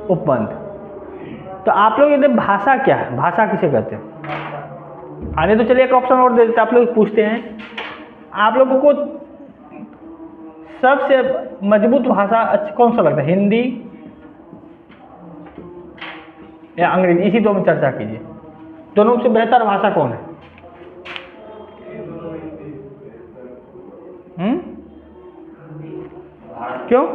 उपबंध। तो आप लोग ये भाषा क्या है, भाषा किसे कहते हैं? आने तो चलिए एक ऑप्शन और दे देते, आप लोग पूछते हैं आप लोगों को सबसे मजबूत भाषा कौन सा लगता है, हिंदी या अंग्रेजी? इसी दो में चर्चा कीजिए, दोनों से बेहतर भाषा कौन है? क्यों?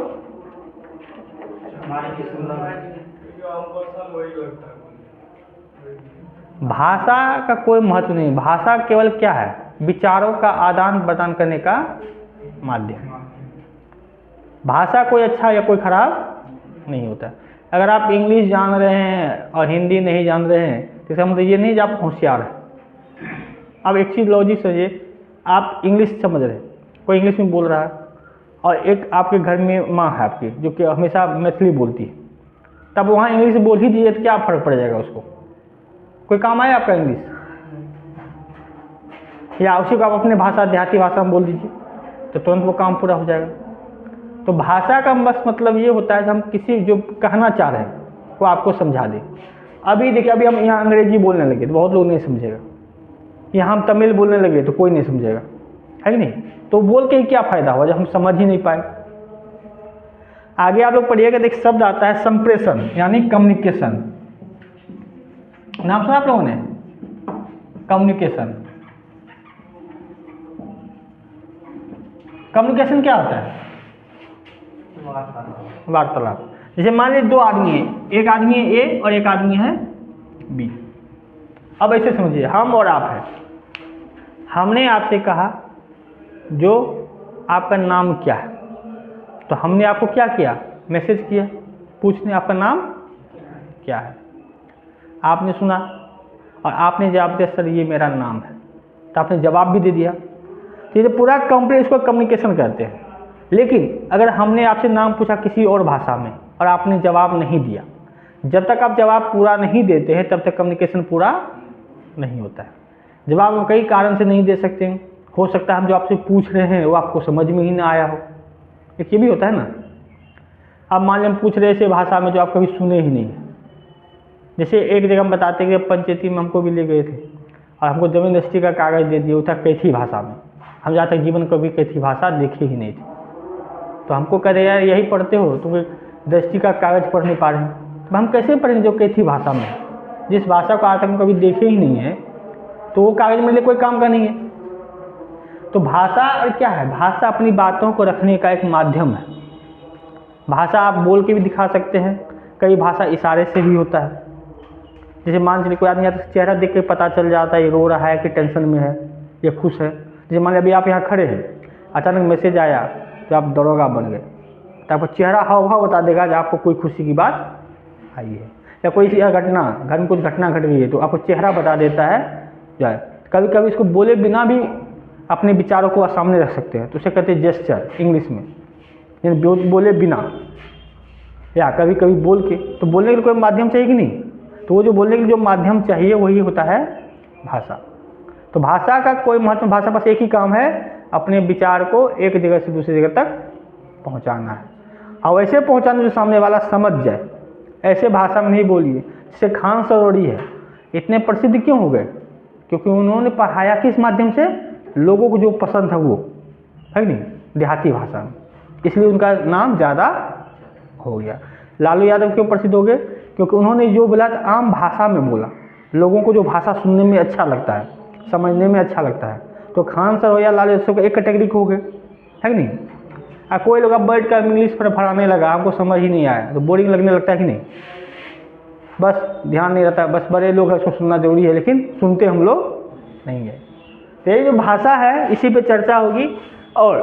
भाषा का कोई महत्व नहीं, भाषा केवल क्या है, विचारों का आदान प्रदान करने का माध्यम। भाषा कोई अच्छा या कोई खराब नहीं होता। अगर आप इंग्लिश जान रहे हैं और हिंदी नहीं जान रहे हैं तो इसका मतलब ये नहीं कि आप होशियार हैं। अब एक चीज़ लॉजिक समझिए, आप इंग्लिश समझ रहे हैं, कोई इंग्लिश में बोल रहा है और एक आपके घर में माँ है आपकी जो कि हमेशा मैथिली बोलती है, तब वहाँ इंग्लिश बोल ही दीजिए तो क्या फ़र्क पड़ जाएगा उसको? कोई काम आए आपका इंग्लिश? या उसी को आप अपने भाषा देहाती भाषा में बोल दीजिए तो तुरंत वो काम पूरा हो जाएगा। तो भाषा का बस मतलब ये होता है कि हम किसी जो कहना चाह रहे हैं वो आपको समझा दें। अभी देखिए, अभी हम यहाँ अंग्रेजी बोलने लगे तो बहुत लोग नहीं समझेगा, यहाँ हम तमिल बोलने लगे तो कोई नहीं समझेगा, है कि नहीं? तो बोल के ही क्या फ़ायदा हुआ जब हम समझ ही नहीं पाए। आगे आप लोग पढ़िएगा, एक शब्द आता है संप्रेषण यानी कम्युनिकेशन। नाम सुना आप लोगों ने? कम्युनिकेशन। कम्युनिकेशन क्या होता है? वार्तालाप। जैसे मान लीजिए दो आदमी हैं, एक आदमी है ए और एक आदमी है बी। अब ऐसे समझिए, हम और आप हैं, हमने आपसे कहा जो आपका नाम क्या है, तो हमने आपको क्या किया, मैसेज किया पूछने आपका नाम क्या है। आपने सुना और आपने जवाब दिया सर ये मेरा नाम है, तो आपने जवाब भी दे दिया। तो ये पूरा कंप्लीट इसको कम्युनिकेशन कहते हैं। लेकिन अगर हमने आपसे नाम पूछा किसी और भाषा में और आपने जवाब नहीं दिया, जब तक आप जवाब पूरा नहीं देते हैं तब तक कम्युनिकेशन पूरा नहीं होता है। जवाब हम कई कारण से नहीं दे सकते हैं, हो सकता है हम जो आपसे पूछ रहे हैं वो आपको समझ में ही ना आया हो, एक ये भी होता है ना। अब मान लीजिए हम पूछ रहे ऐसे भाषा में जो आप कभी सुने ही नहीं। जैसे एक जगह हम बताते हैं कि पंचायती में हमको भी ले गए थे और हमको जमीन रजिस्ट्री का कागज़ दे दिया, वो था कैथी भाषा में। हम जहाँ तक जीवन कभी कैथी भाषा देखे ही नहीं थे, तो हमको कह रहे यार यही पढ़ते हो, तुम रजिस्ट्री का कागज़ पढ़ नहीं पा रहे हैं, तो हम कैसे पढ़ेंगे जो कैथी भाषा में? जिस भाषा को आज तक हम कभी देखे ही नहीं है तो वो कागज़ मेरे लिए कोई काम का नहीं है। तो भाषा और क्या है, भाषा अपनी बातों को रखने का एक माध्यम है। भाषा आप बोल के भी दिखा सकते हैं, कई भाषा इशारे से भी होता है। जैसे मान लीजिए कोई आदमी चेहरा देख के पता चल जाता है ये रो रहा है कि टेंशन में है, ये खुश है। जैसे मान लीजिए अभी आप यहाँ खड़े हैं, अचानक मैसेज आया तो आप दरोगा बन गए, तो आपको चेहरा हाव भाव बता देगा कि आपको कोई खुशी की बात आई है। या कोई घटना, घर में कुछ घटना घट गई है तो आपको चेहरा बता देता है जाए। कभी कभी इसको बोले बिना भी अपने विचारों को सामने रख सकते हैं, तो उसे कहते हैं जेस्चर इंग्लिश में, यानी बोले बिना। या कभी कभी बोल के, तो बोलने के लिए कोई माध्यम चाहिए कि नहीं, तो वो जो बोलने के लिए जो माध्यम चाहिए वही होता है भाषा। तो भाषा का कोई महत्व, भाषा बस एक ही काम है, अपने विचार को एक जगह से दूसरी जगह तक पहुंचाना है और ऐसे पहुंचाना जो सामने वाला समझ जाए। ऐसे भाषा में नहीं बोलिए। जैसे खान सरोवरी है, इतने प्रसिद्ध क्यों हो गए? क्योंकि उन्होंने पढ़ाया किस माध्यम से, लोगों को जो पसंद है वो, है नहीं, देहाती भाषा में, इसलिए उनका नाम ज़्यादा हो गया। लालू यादव क्यों प्रसिद्ध हो गए? क्योंकि उन्होंने जो बोला आम भाषा में बोला, लोगों को जो भाषा सुनने में अच्छा लगता है, समझने में अच्छा लगता है। तो खान सर हो या लालू यादव एक कैटेगरी हो गए, है कि नहीं। कोई लोग अब बैठ कर इंग्लिश पर पढ़ाने लगा, हमको समझ ही नहीं आया तो बोरिंग लगने लगता है कि नहीं, बस ध्यान नहीं रहता, बस बड़े लोग हैं उसको सुनना जरूरी है, लेकिन सुनते हम लोग नहीं है। तो ये जो भाषा है इसी पे चर्चा होगी। और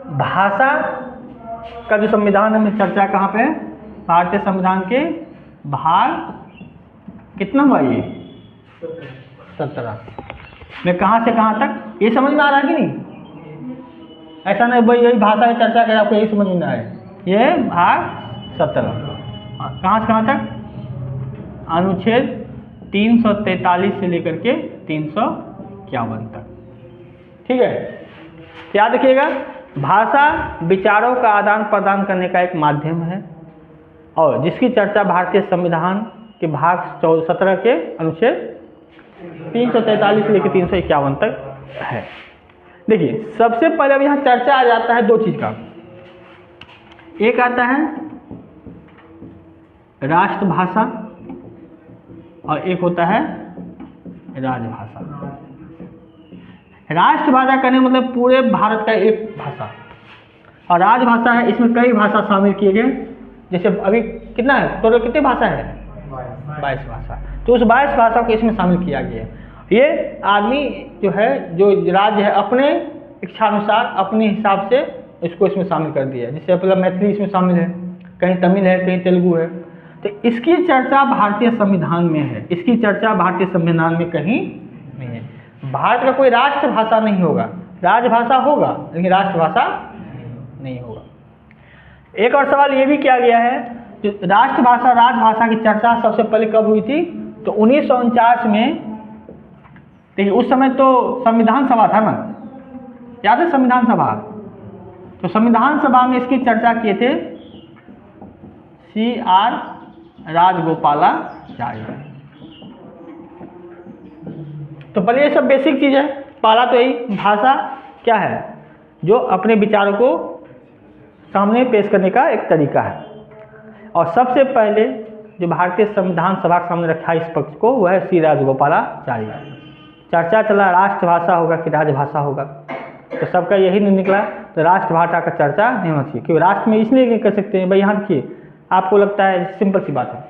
भाषा का जो संविधान में चर्चा कहाँ पे है, भारतीय संविधान के भाग कितना हुआ ये 17 में, कहाँ से कहाँ तक, ये समझ में आ रहा है कि नहीं? ऐसा नहीं भाई यही भाषा की चर्चा करें आपको यही समझ में आए। ये भाग 17 कहाँ से कहाँ तक, अनुच्छेद 343 से लेकर के 351 तक, ठीक है। याद रखिएगा, भाषा विचारों का आदान प्रदान करने का एक माध्यम है। और जिसकी चर्चा भारतीय संविधान के भाग 17 के अनुच्छेद 343 से लेकर 351 तक है। देखिए सबसे पहले अब यहाँ चर्चा आ जाता है दो चीज का, एक आता है राष्ट्रभाषा और एक होता है राजभाषा। राष्ट्रभाषा कहने मतलब पूरे भारत का एक भाषा, और राजभाषा है इसमें कई भाषा शामिल किए गए। जैसे अभी कितना है टोटल, कितनी भाषा है? 22 भाषा। तो उस 22 भाषा को इसमें शामिल किया गया है। ये आदमी जो है, जो राज्य है, अपने इच्छानुसार अपने हिसाब से इसको इसमें शामिल कर दिया है। जैसे मतलब मैथिली इसमें शामिल है, कहीं तमिल है, कहीं तेलुगु है। तो इसकी चर्चा भारतीय संविधान में है, इसकी चर्चा भारतीय संविधान में कहीं नहीं है। भारत का कोई राष्ट्रभाषा नहीं होगा, राजभाषा होगा लेकिन राष्ट्रभाषा नहीं होगा। एक और सवाल ये भी किया गया है कि राष्ट्रभाषा राजभाषा की चर्चा सबसे पहले कब हुई थी? तो 1949 में। देखिए उस समय तो संविधान सभा था ना, याद है संविधान सभा? तो संविधान सभा में इसकी चर्चा किए थे CR राजगोपालाचार्य। तो पहले ये सब बेसिक चीज़ है। पहला तो यही भाषा क्या है, जो अपने विचारों को सामने पेश करने का एक तरीका है। और सबसे पहले जो भारतीय संविधान सभा के सामने रखा इस पक्ष को, वह है C राजगोपालाचार्य। चर्चा चला राष्ट्रभाषा होगा कि राजभाषा होगा, तो सबका यही नहीं निकला। तो राष्ट्रभाषा का चर्चा नहीं होना चाहिए, क्योंकि राष्ट्र में इसलिए नहीं कर सकते हैं भाई। यहाँ देखिए आपको लगता है सिंपल सी बात है,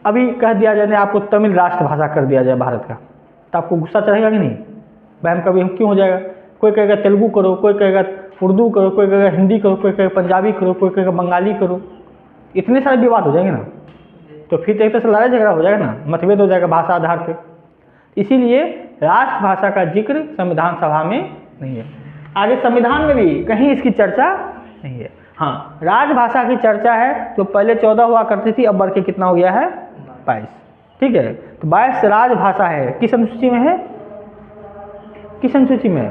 अभी कह दिया जाए आपको तमिल राष्ट्रभाषा कर दिया जाए भारत का, तो आपको गुस्सा चढ़ेगा कि नहीं? बहम कभी हम क्यों हो जाएगा? कोई कहेगा तेलुगु करो, कोई कहेगा उर्दू करो, कोई कहेगा हिंदी करो, कोई कहेगा पंजाबी करो, कोई कहेगा बंगाली करो। इतने सारे विवाद हो जाएंगे ना, तो फिर एक तरह से लड़ाई झगड़ा हो जाएगा ना, मतभेद हो जाएगा भाषा आधार पर। इसीलिए राष्ट्रभाषा का जिक्र संविधान सभा में नहीं है। आगे संविधान में भी कहीं इसकी चर्चा नहीं है। हाँ, राजभाषा की चर्चा है, तो पहले 14 हुआ करती थी, अब बढ़ के कितना हो गया है? 22। ठीक है, तो 22 राजभाषा है। किस अनुसूची में है? किस अनुसूची में?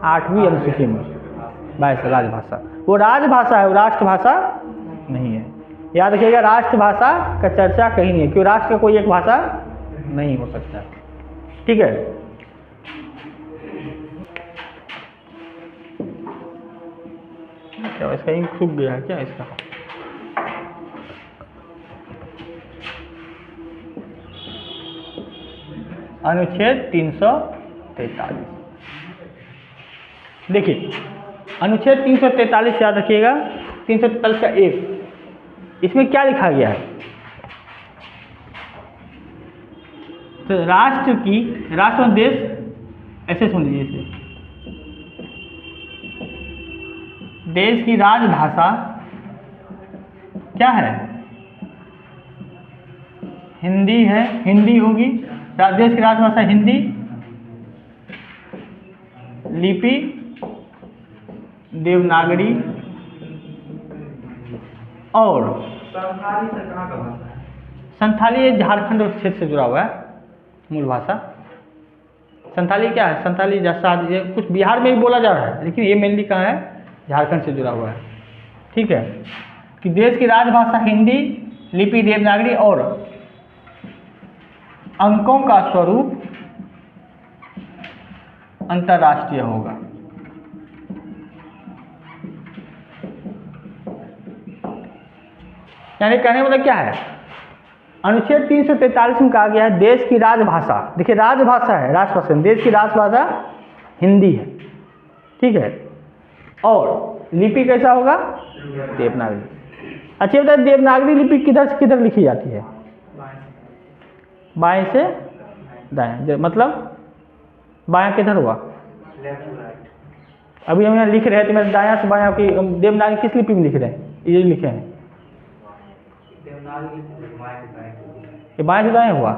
8वीं अनुसूची में 22 राजभाषा। वो राजभाषा है, वो राष्ट्रभाषा नहीं है। याद रखिएगा, राष्ट्रभाषा का चर्चा कहीं नहीं है, क्योंकि राष्ट्र का कोई एक भाषा नहीं हो सकता। ठीक है, क्या इसका इंक सूख गया है क्या इसका? अनुच्छेद 343। देखिए अनुच्छेद 343 याद रखिएगा, 343 का 1, इसमें क्या लिखा गया है? तो राष्ट्र में देश, ऐसे सुन लीजिए इसे, देश की राजभाषा क्या है? हिंदी है, हिंदी होगी। देश की राजभाषा हिंदी, लिपि देवनागरी और संथाली से कहाँ का भाषा है? संथाली झारखंड क्षेत्र से जुड़ा हुआ है, मूल भाषा। संथाली क्या है? संथाली जैसा ये कुछ बिहार में भी बोला जा रहा है, लेकिन ये मेनली कहाँ है? झारखंड से जुड़ा हुआ है। ठीक है, कि देश की राजभाषा हिंदी, लिपि देवनागरी और अंकों का स्वरूप अंतर्राष्ट्रीय होगा। यानी कहने मतलब क्या है? अनुच्छेद 343 में कहा गया है देश की राजभाषा, देखिए राजभाषा है, राष्ट्रभाषा, देश की राजभाषा हिंदी है। ठीक है, और लिपि कैसा होगा? देवनागरी। अच्छा बताइए, देवनागरी लिपि किधर से किधर लिखी जाती है? बाएं से दाएं, मतलब बायां किधर हुआ? अभी हम यहाँ लिख रहे हैं तो मैं दायां से बायां की देवनागरी किस लिपि में लिख रहे हैं? ये लिखे हैं, ये बाएं से दाएं हुआ,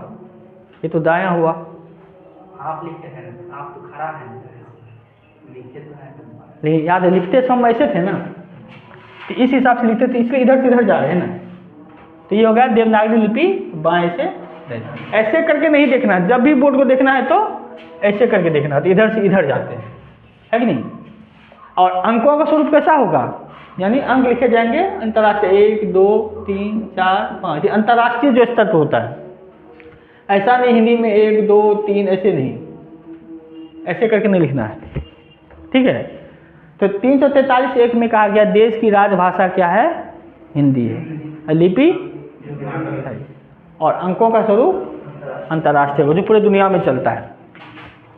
ये तो दायां हुआ। आप लिखते हैं, आप तो खड़ा है, लिखते तो हैं। लेकिन याद है लिखते हम ऐसे थे ना, तो इस हिसाब से लिखते थे, इसलिए इधर से इधर जा रहे हैं ना। तो ये हो गया देवनागरी लिपि बाएं से। ऐसे करके नहीं देखना, जब भी बोर्ड को देखना है तो ऐसे करके देखना, तो इधर से इधर जाते हैं, है कि नहीं? और अंकों का स्वरूप कैसा होगा? यानी अंक लिखे जाएंगे अंतर्राष्ट्रीय 1 2 3 4 5, ये अंतर्राष्ट्रीय जो स्तर पर होता है। ऐसा नहीं हिंदी में 1 2 3 ऐसे नहीं, ऐसे करके नहीं लिखना है, ठीक है। तो 343 एक में कहा गया देश की राजभाषा क्या है? हिंदी है, लिपि है, और अंकों का स्वरूप अंतर्राष्ट्रीय हो जो पूरे दुनिया में चलता है।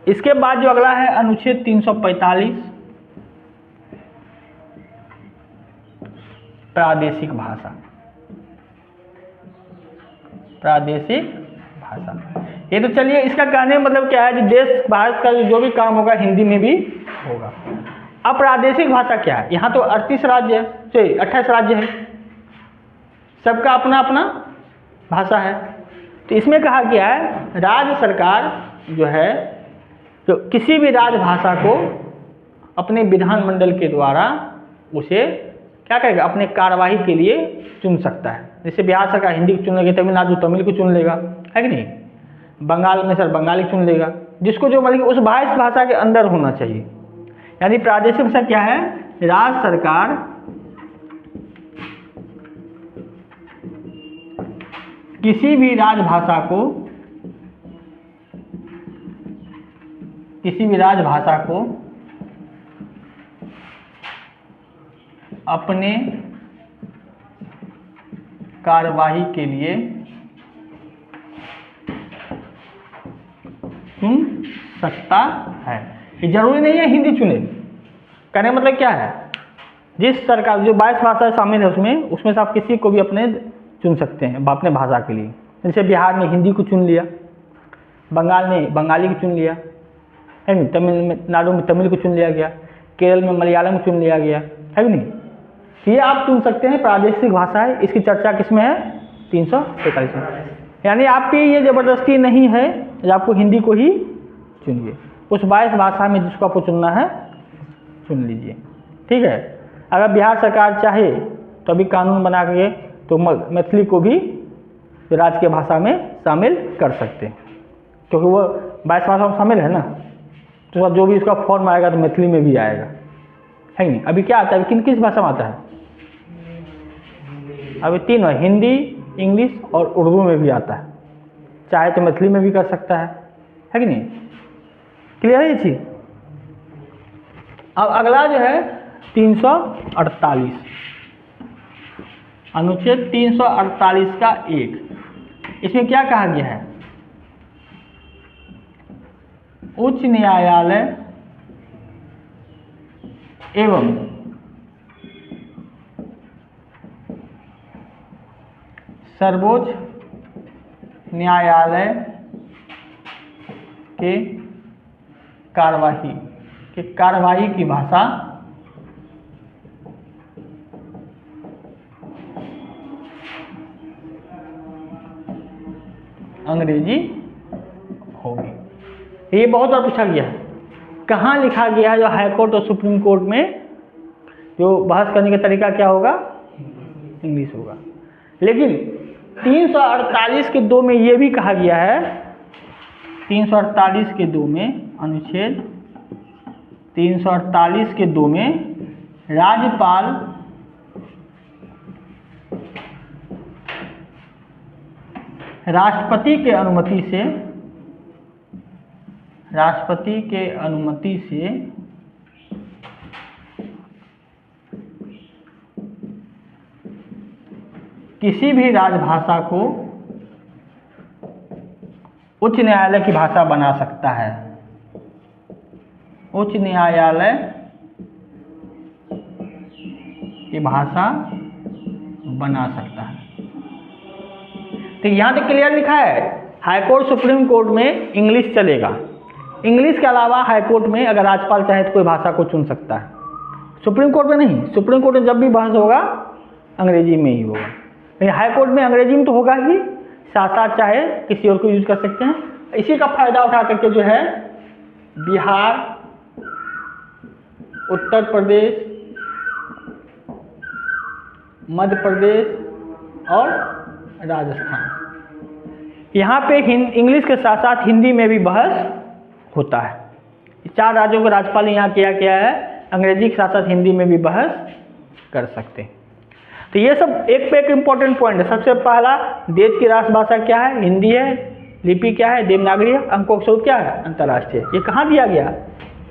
इसके बाद जो अगला है अनुच्छेद 345 प्रादेशिक भाषा। प्रादेशिक भाषा, ये तो चलिए इसका कहने का मतलब क्या है कि देश भारत का जो भी काम होगा हिंदी में भी होगा। अब प्रादेशिक भाषा क्या है? यहाँ तो 38 राज्य है, 28 राज्य है, सबका अपना अपना भाषा है। तो इसमें कहा गया है राज्य सरकार जो है जो किसी भी राजभाषा को अपने विधानमंडल के द्वारा उसे क्या करेगा? अपने कार्यवाही के लिए चुन सकता है। जैसे बिहार सरकार हिंदी को चुन लेगी, तमिलनाडु तमिल को चुन लेगा, है कि नहीं? बंगाल में सर बंगाली चुन लेगा, जिसको जो मतलब उस भाषा के अंदर होना चाहिए। यानी प्रादेशिक भाषा क्या है? राज्य सरकार किसी भी राजभाषा को अपने कार्यवाही के लिए चुन सकता है। ये जरूरी नहीं है हिंदी चुने, कहने का मतलब क्या है? जिस सरकार जो 22 भाषा शामिल है उसमें से आप किसी को भी अपने चुन सकते हैं अपने भाषा के लिए। जैसे बिहार ने हिंदी को चुन लिया, बंगाल ने बंगाली को चुन लिया, है नहीं? तमिलनाडु में तमिल को चुन लिया गया, केरल में मलयालम को चुन लिया गया, है कि नहीं? ये आप चुन सकते हैं, प्रादेशिक भाषा है। इसकी चर्चा किसमें है? 343 में। यानी आपकी ये ज़बरदस्ती नहीं है कि आपको हिंदी को ही चुनिए, उस 22 भाषा में जिसको आपको चुनना है चुन लीजिए, ठीक है। अगर बिहार सरकार चाहे तो अभी कानून बना के तो मैथिली को भी राज्य भाषा में शामिल कर सकते हैं, क्योंकि वो 22 भाषा में शामिल है ना, तो जो भी इसका फॉर्म आएगा तो मैथिली में भी आएगा, है नहीं? अभी क्या आता है, किस भाषा में आता है? अभी 3 है, हिंदी, इंग्लिश और उर्दू में भी आता है। चाहे तो मैथिली में भी कर सकता है कि नहीं? क्लियर है ये चीज़? अब अगला जो है 348, अनुच्छेद 348 का 1, इसमें क्या कहा गया है? उच्च न्यायालय एवं सर्वोच्च न्यायालय के कार्यवाही की भाषा अंग्रेजी होगी। ये बहुत बार पूछा गया है, कहाँ लिखा गया है? जो हाई कोर्ट और सुप्रीम कोर्ट में जो बहस करने का तरीका क्या होगा? इंग्लिश होगा। लेकिन 348 के 2 में ये भी कहा गया है, 348 के 2 में, अनुच्छेद 348 के 2 में राज्यपाल राष्ट्रपति के अनुमति से किसी भी राजभाषा को उच्च न्यायालय की भाषा बना सकता है। उच्च न्यायालय की भाषा बना सकता है। तो यहाँ तक क्लियर लिखा है, हाई कोर्ट सुप्रीम कोर्ट में इंग्लिश चलेगा, इंग्लिश के अलावा हाई कोर्ट में अगर राज्यपाल चाहे तो कोई भाषा को चुन सकता है। सुप्रीम कोर्ट में नहीं, सुप्रीम कोर्ट में जब भी बहस होगा अंग्रेजी में ही होगा। लेकिन हाई कोर्ट में अंग्रेजी में तो होगा ही, साथ साथ चाहे किसी और को यूज कर सकते हैं। इसी का फायदा उठा करके जो है बिहार, उत्तर प्रदेश, मध्य प्रदेश और राजस्थान, यहाँ पे इंग्लिश के साथ साथ हिंदी में भी बहस होता है। 4 राज्यों के राज्यपाल ने यहाँ किया है, अंग्रेजी के साथ साथ हिंदी में भी बहस कर सकते हैं। तो ये सब एक पे एक इम्पोर्टेंट पॉइंट है। सबसे पहला, देश की राष्ट्रभाषा क्या है? हिंदी है। लिपि क्या है? देवनागरी है। अंकों का स्वरूप क्या है? अंतर्राष्ट्रीय। ये कहाँ दिया गया?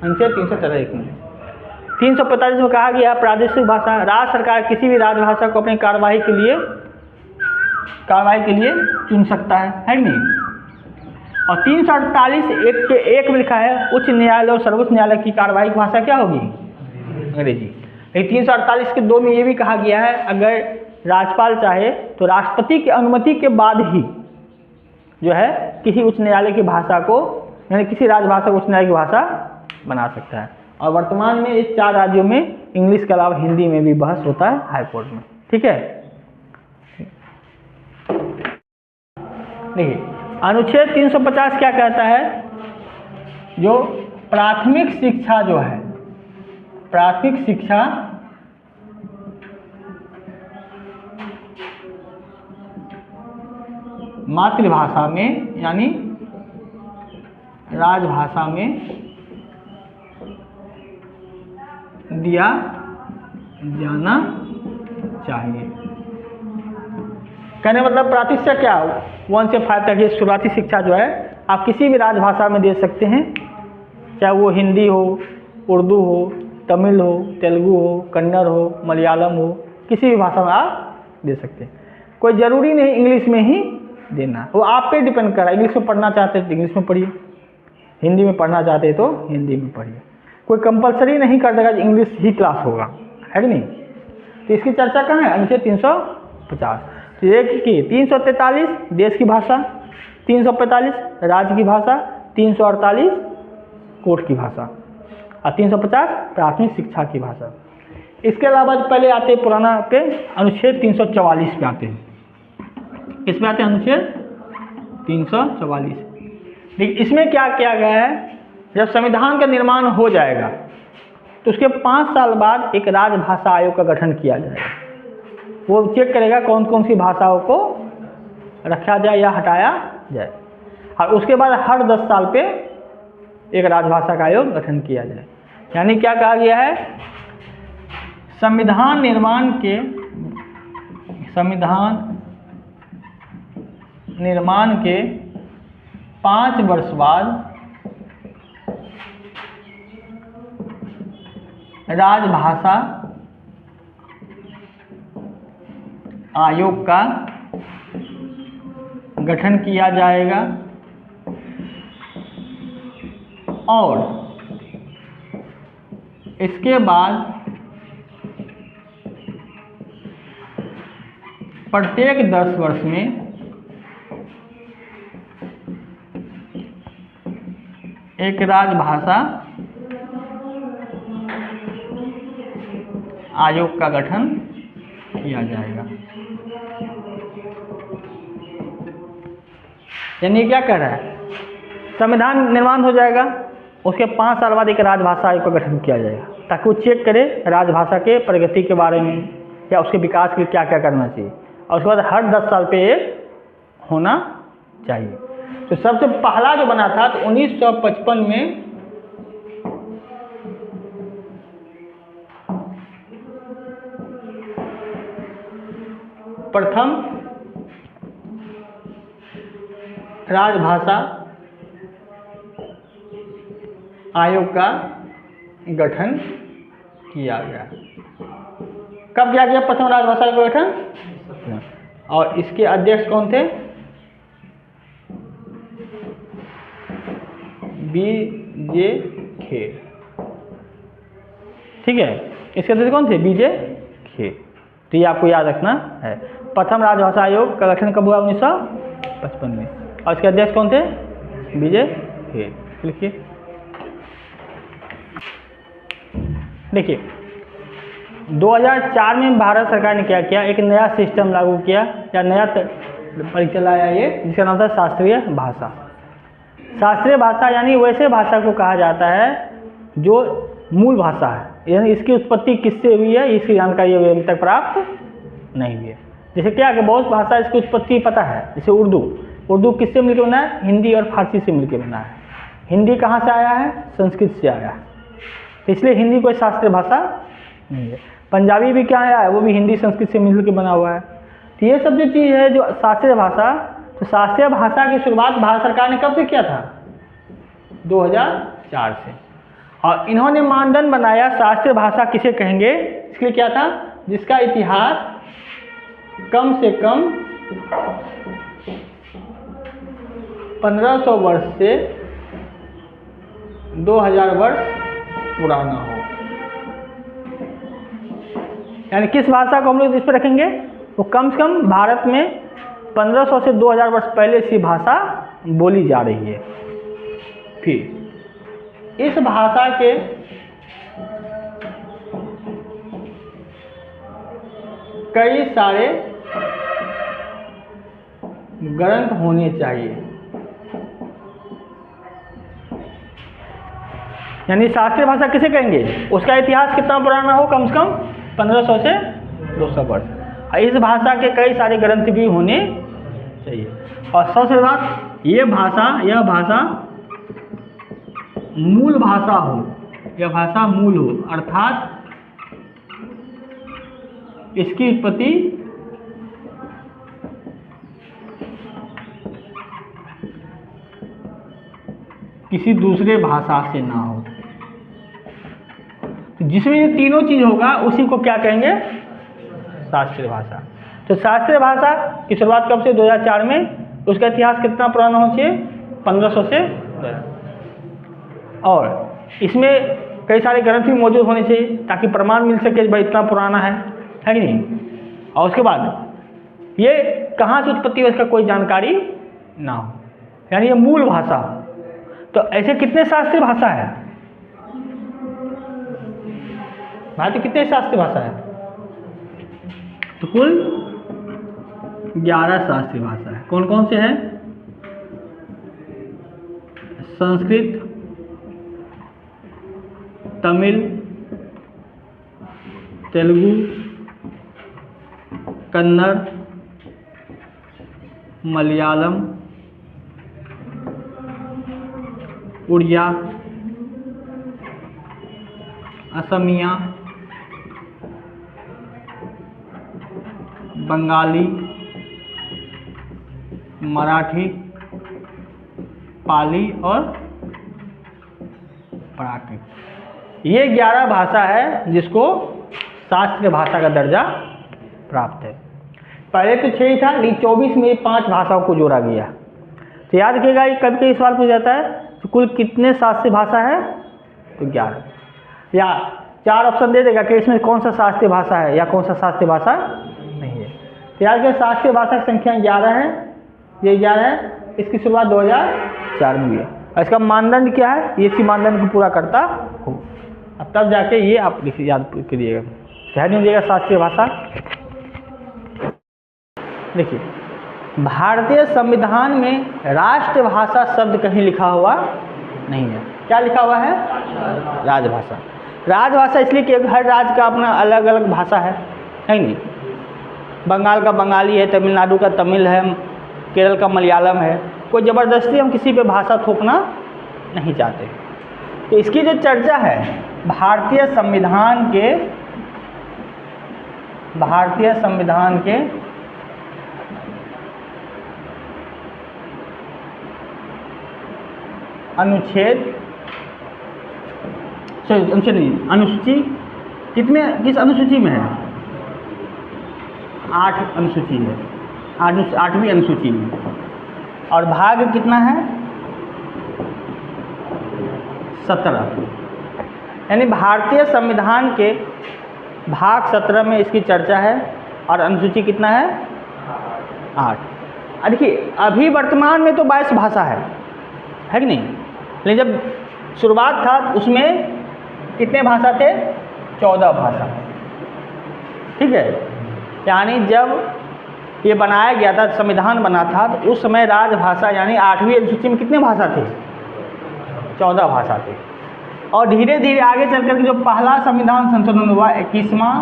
अनुच्छेद 343 में। 345 में कहा गया प्रादेशिक भाषा, राज्य सरकार किसी भी राजभाषा को अपनी कार्यवाही के लिए चुन सकता है कि नहीं? और 348 एक में लिखा है उच्च न्यायालय और सर्वोच्च न्यायालय की कार्यवाही की भाषा क्या होगी? अंग्रेजी। लेकिन 348 के 2 में ये भी कहा गया है अगर राज्यपाल चाहे तो राष्ट्रपति की अनुमति के बाद ही जो है किसी उच्च न्यायालय की भाषा को, यानी किसी राजभाषा को उच्च न्यायालय की भाषा बना सकता है। और वर्तमान में इस 4 राज्यों में इंग्लिश के अलावा हिंदी में भी बहस होता है हाईकोर्ट में। ठीक है, देखिए अनुच्छेद 350 क्या कहता है? जो प्राथमिक शिक्षा जो है, प्राथमिक शिक्षा मातृभाषा में यानी राजभाषा में दिया जाना चाहिए। कहने मतलब प्राथमिक शिक्षा क्या? 1 से 5 तक ये शुरुआती शिक्षा जो है आप किसी भी राजभाषा में दे सकते हैं, चाहे वो हिंदी हो, उर्दू हो, तमिल हो, तेलुगु हो, कन्नड़ हो, मलयालम हो, किसी भी भाषा में आप दे सकते हैं। कोई ज़रूरी नहीं इंग्लिश में ही देना, वो आप पे डिपेंड कर रहा है। इंग्लिश में पढ़ना चाहते हैं तो इंग्लिश में पढ़िए, हिंदी में पढ़ना चाहते हैं तो हिंदी में पढ़िए। कोई कंपलसरी नहीं कर देगा इंग्लिश ही क्लास होगा, है कि नहीं? तो इसकी चर्चा कहाँ है? अनुच्छेद 350। तो एक की 343 देश की भाषा, 345 राज्य की भाषा, 348 कोर्ट की भाषा और 350 प्राथमिक शिक्षा की भाषा। इसके अलावा पहले आते हैं पुराना पे अनुच्छेद 344 पे आते हैं। किस पे आते हैं? अनुच्छेद 344। देखिए इसमें क्या किया गया है? जब संविधान का निर्माण हो जाएगा तो उसके 5 साल बाद एक राजभाषा आयोग का गठन किया जाएगा। वो चेक करेगा कौन कौन सी भाषाओं को रखा जाए या हटाया जाए, और उसके बाद हर 10 साल पे एक राजभाषा का आयोग गठन किया जाए। यानी क्या कहा गया है? संविधान निर्माण के 5 वर्ष बाद राजभाषा आयोग का गठन किया जाएगा और इसके बाद प्रत्येक 10 वर्ष में एक राजभाषा आयोग का गठन किया जाएगा। यानी क्या कह रहा है? संविधान निर्माण हो जाएगा, उसके 5 साल बाद एक राजभाषा आयोग का गठन किया जाएगा ताकि वो चेक करे राजभाषा के प्रगति के बारे में या उसके विकास के लिए क्या क्या करना चाहिए, और उसके बाद हर 10 साल पे एक होना चाहिए। तो सबसे पहला जो बना था तो 1955 में प्रथम राजभाषा आयोग का गठन किया गया। कब किया गया प्रथम राजभाषा आयोग का गठन? और इसके अध्यक्ष कौन थे? बीजे खेर। ठीक है, इसके अध्यक्ष कौन थे? बीजे खेर। तो ये आपको याद रखना है। प्रथम राजभाषा आयोग का गठन कब हुआ? 1955 में। और इसके अध्यक्ष कौन थे? बीजे खेर। लिखिए, देखिए 2004 में भारत सरकार ने क्या किया? एक नया सिस्टम लागू किया या नया परीक्षा लाया ये, जिसका नाम था शास्त्रीय भाषा। शास्त्रीय भाषा यानी वैसे भाषा को कहा जाता है जो मूल भाषा है, यानी इसकी उत्पत्ति किससे हुई है इसकी जानकारी अभी तक प्राप्त नहीं हुई है। जैसे क्या कि बहुत भाषा इसकी उत्पत्ति पता है, जैसे उर्दू किससे मिलकर बना है? हिंदी और फारसी से मिलकर बना है। हिंदी कहाँ से आया है? संस्कृत से आया है, इसलिए हिंदी कोई शास्त्रीय भाषा नहीं है। पंजाबी भी क्या है, वो भी हिंदी संस्कृत से मिल के बना हुआ है। तो ये सब जो चीज़ है जो शास्त्रीय भाषा, तो शास्त्रीय भाषा की शुरुआत भारत सरकार ने कब से किया था? 2004 से। और इन्होंने मानदंड बनाया शास्त्रीय भाषा किसे कहेंगे, इसके लिए क्या था, जिसका इतिहास कम से कम 1500 वर्ष से 2000 वर्ष पुराना हो। यानी किस भाषा को हम लोग इस पर रखेंगे, तो कम से कम भारत में 1500 से 2000 वर्ष पहले से भाषा बोली जा रही है। फिर इस भाषा के कई सारे ग्रंथ होने चाहिए। यानी शास्त्रीय भाषा किसे कहेंगे, उसका इतिहास कितना पुराना हो, कम से कम 1500 से 200 वर्ष। इस भाषा के कई सारे ग्रंथ भी होने चाहिए। और सबसे बात, यह भाषा मूल भाषा हो, यह भाषा मूल हो, अर्थात इसकी उत्पत्ति किसी दूसरे भाषा से ना हो। जिसमें ये तीनों चीज होगा उसी को क्या कहेंगे, शास्त्रीय भाषा। तो शास्त्रीय भाषा की शुरुआत कब से, 2004 में। उसका इतिहास कितना पुराना होना चाहिए, 1500 से। और इसमें कई सारे ग्रंथ भी मौजूद होने चाहिए ताकि प्रमाण मिल सके भाई इतना पुराना है कि नहीं। और उसके बाद ये कहाँ से उत्पत्ति है इसका कोई जानकारी ना हो, यानी ये मूल भाषा। तो ऐसे कितने शास्त्रीय भाषा है भारत, कितने शास्त्रीय भाषा है, तो कुल 11 शास्त्रीय भाषा है। कौन कौन से हैं, संस्कृत, तमिल, तेलुगु, कन्नड़, मलयालम, उड़िया, असमिया, बंगाली, मराठी, पाली और प्राकृत। ये 11 भाषा है जिसको शास्त्रीय भाषा का दर्जा प्राप्त है। पहले तो 6 ही था, लेकिन 24 में 5 भाषाओं को जोड़ा गया। तो याद रखिएगा, ये कभी कभी सवाल पूछ जाता है तो कुल कितने शास्त्रीय भाषा है, तो 11, या 4 ऑप्शन दे देगा कि इसमें कौन सा शास्त्रीय भाषा है या कौन सा शास्त्रीय भाषा नहीं है। तो याद रखिए, शास्त्रीय भाषा की संख्या 11 है, ये 11 है। इसकी शुरुआत 2004 में हुई है। और इसका मानदंड क्या है, ये इसी मानदंड को पूरा करता हो, अब तब जाके ये आप लिखिए, याद करिएगा, ध्यान दीजिएगा। शास्त्रीय भाषा देखिए, भारतीय संविधान में राष्ट्रभाषा शब्द कहीं लिखा हुआ नहीं है। क्या लिखा हुआ है, राजभाषा। राजभाषा इसलिए कि हर राज्य का अपना अलग अलग भाषा है नहीं। बंगाल का बंगाली है, तमिलनाडु का तमिल है, केरल का मलयालम है। कोई ज़बरदस्ती हम किसी पे भाषा थोपना नहीं चाहते। तो इसकी जो चर्चा है भारतीय संविधान के अनुसूची किस अनुसूची में है, 8 अनुसूची है, 8वीं अनुसूची में। और भाग कितना है, 17। यानी भारतीय संविधान के भाग 17 में इसकी चर्चा है। और अनुसूची कितना है, 8। देखिए, अभी वर्तमान में तो 22 भाषा है कि नहीं, लेकिन जब शुरुआत था उसमें कितने भाषा थे, 14 भाषा। ठीक है, यानी जब ये बनाया गया था, संविधान बना था, तो उस समय राजभाषा यानी 8वीं अनुसूची में कितने भाषा थे, 14 भाषा थे। और धीरे धीरे आगे चल कर के जो पहला संविधान संशोधन हुआ, 21वां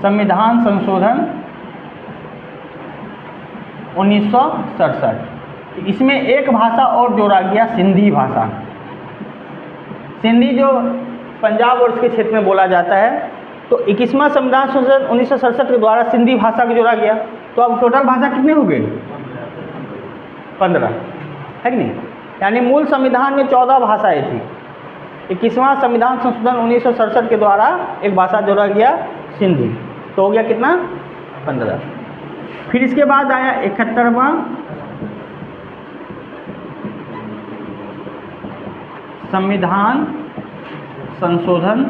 संविधान संशोधन 1967, इसमें एक भाषा और जोड़ा गया, सिंधी भाषा। सिंधी जो पंजाब और उसके क्षेत्र में बोला जाता है। तो 21वां संविधान संशोधन 1967 के द्वारा सिंधी भाषा को जोड़ा गया। तो अब टोटल भाषा कितने हो गए? 15, है कि नहीं? यानी मूल संविधान में 14 भाषाएं थी। 21वां संविधान संशोधन 1967 के द्वारा एक भाषा जोड़ा गया, सिंधी। तो हो गया कितना? 15। फिर इसके बाद आया 71वां संविधान संशोधन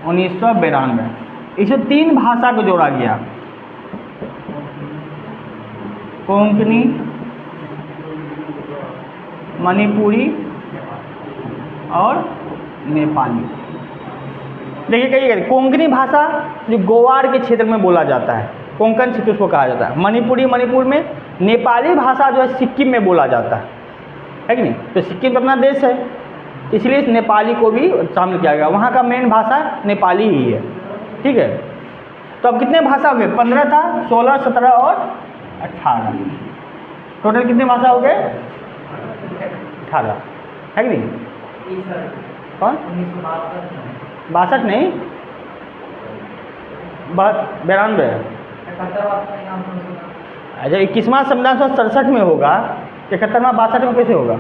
1992। इसमें 3 भाषा को जोड़ा गया, कोंकणी, मणिपुरी और नेपाली। देखिए कहिए, कोंकणी भाषा जो गोवाड़ के क्षेत्र में बोला जाता है, कोंकण क्षेत्र उसको कहा जाता है। मणिपुरी मणिपुर में, नेपाली भाषा जो है सिक्किम में बोला जाता है कि नहीं? तो सिक्किम अपना देश है, इसलिए इस नेपाली को भी शामिल किया गया। वहाँ का मेन भाषा नेपाली ही है, ठीक है। तो अब कितने भाषा हो गए? 15 था, 16, 17 और 18। टोटल कितने भाषा हो गए? 18, है कि नहीं? कौन? 62 नहीं, 92। अच्छा, 21वां संविधान 1967 में होगा, 71वां 62 में कैसे होगा?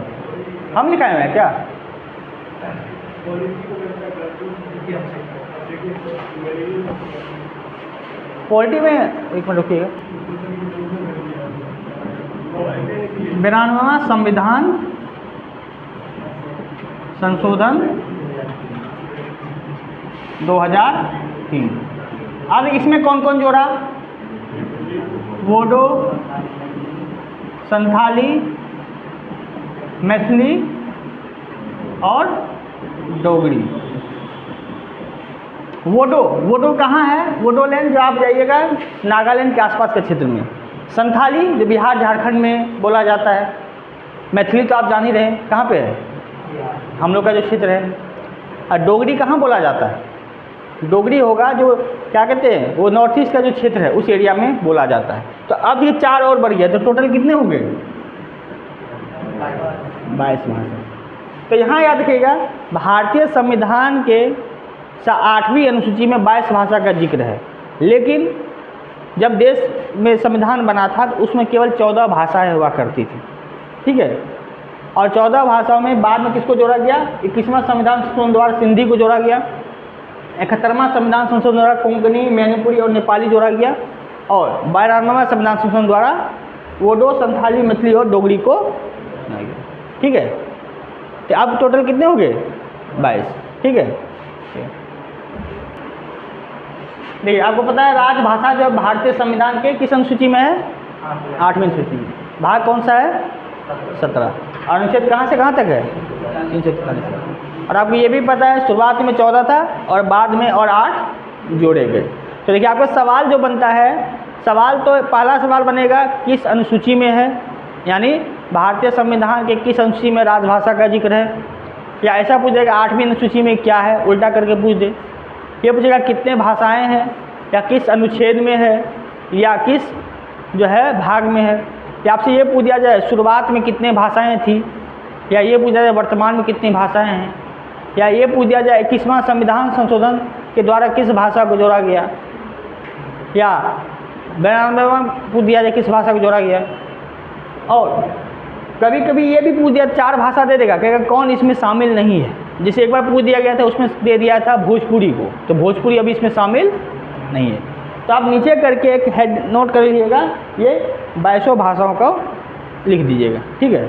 हम लिखाए हुए हैं क्या? पॉलिटी में एक मिनट रुकिएगा। 92वां संविधान संशोधन 2003। अब इसमें कौन कौन जोड़ा? बोडो, संथाली, मैथिली और डोगरी। वोडो कहाँ है? वोडोलैंड जो आप जाइएगा नागालैंड के आसपास के क्षेत्र में। संथाली जो बिहार झारखंड में बोला जाता है। मैथिली तो आप जान ही रहे हैं कहाँ पे है, हम लोग का जो क्षेत्र है। और डोगरी कहाँ बोला जाता है? डोगरी होगा जो क्या कहते हैं, वो नॉर्थ ईस्ट का जो क्षेत्र है उस एरिया में बोला जाता है। तो अब ये 4 और बढ़ गया, तो टोटल कितने हो गए? 22 भाषा। तो यहाँ याद रखिएगा, भारतीय संविधान के 8वीं अनुसूची में 22 भाषा का जिक्र है, लेकिन जब देश में संविधान बना था तो उसमें केवल 14 भाषाएं हुआ करती थी, ठीक है। और 14 भाषाओं में बाद में किसको जोड़ा गया? 21वां संविधान संशोधन द्वारा सिंधी को जोड़ा गया। 71वां संविधान संशोधन द्वारा कोंकणी, मणिपुरी और नेपाली जोड़ा गया। और 92वां संविधान संशोधन द्वारा वोडो, संथाली, मैथिली और डोगरी को, ठीक है। तो अब टोटल कितने हो गए? 22, ठीक है। देखिए, आपको पता है राजभाषा जो भारतीय संविधान के किस अनुसूची में है? 8वीं अनुसूची में। भाग कौन सा है? 17। और अनुच्छेद कहाँ से कहाँ तक है? 343। और आपको ये भी पता है शुरुआत में 14 था और बाद में और 8 जोड़े गए। तो देखिए, आपका सवाल जो बनता है, सवाल तो पहला सवाल बनेगा किस अनुसूची में है, यानी भारतीय संविधान के किस अनुसूची में राजभाषा का जिक्र है, या ऐसा पूछेगा 8वीं अनुसूची में क्या है, उल्टा करके पूछ दे। ये पूछेगा कितने भाषाएं हैं, या किस अनुच्छेद में है, या किस जो है भाग में है। या आपसे ये पूछ दिया जाए शुरुआत में कितने भाषाएं थी, या ये पूछा जाए वर्तमान में कितनी भाषाएं हैं, या ये पूछ दिया जाए 21वां संविधान संशोधन के द्वारा किस भाषा को जोड़ा गया, या 92वां पूछ दिया जाए किस भाषा को जोड़ा गया। और कभी कभी ये भी पूछ दिया, 4 भाषा दे देगा, कहेगा कौन इसमें शामिल नहीं है। जैसे एक बार पूछ दिया गया था, उसमें दे दिया था भोजपुरी को, तो भोजपुरी अभी इसमें शामिल नहीं है। तो आप नीचे करके एक हेड नोट कर लीजिएगा, ये 22 भाषाओं को लिख दीजिएगा, ठीक है।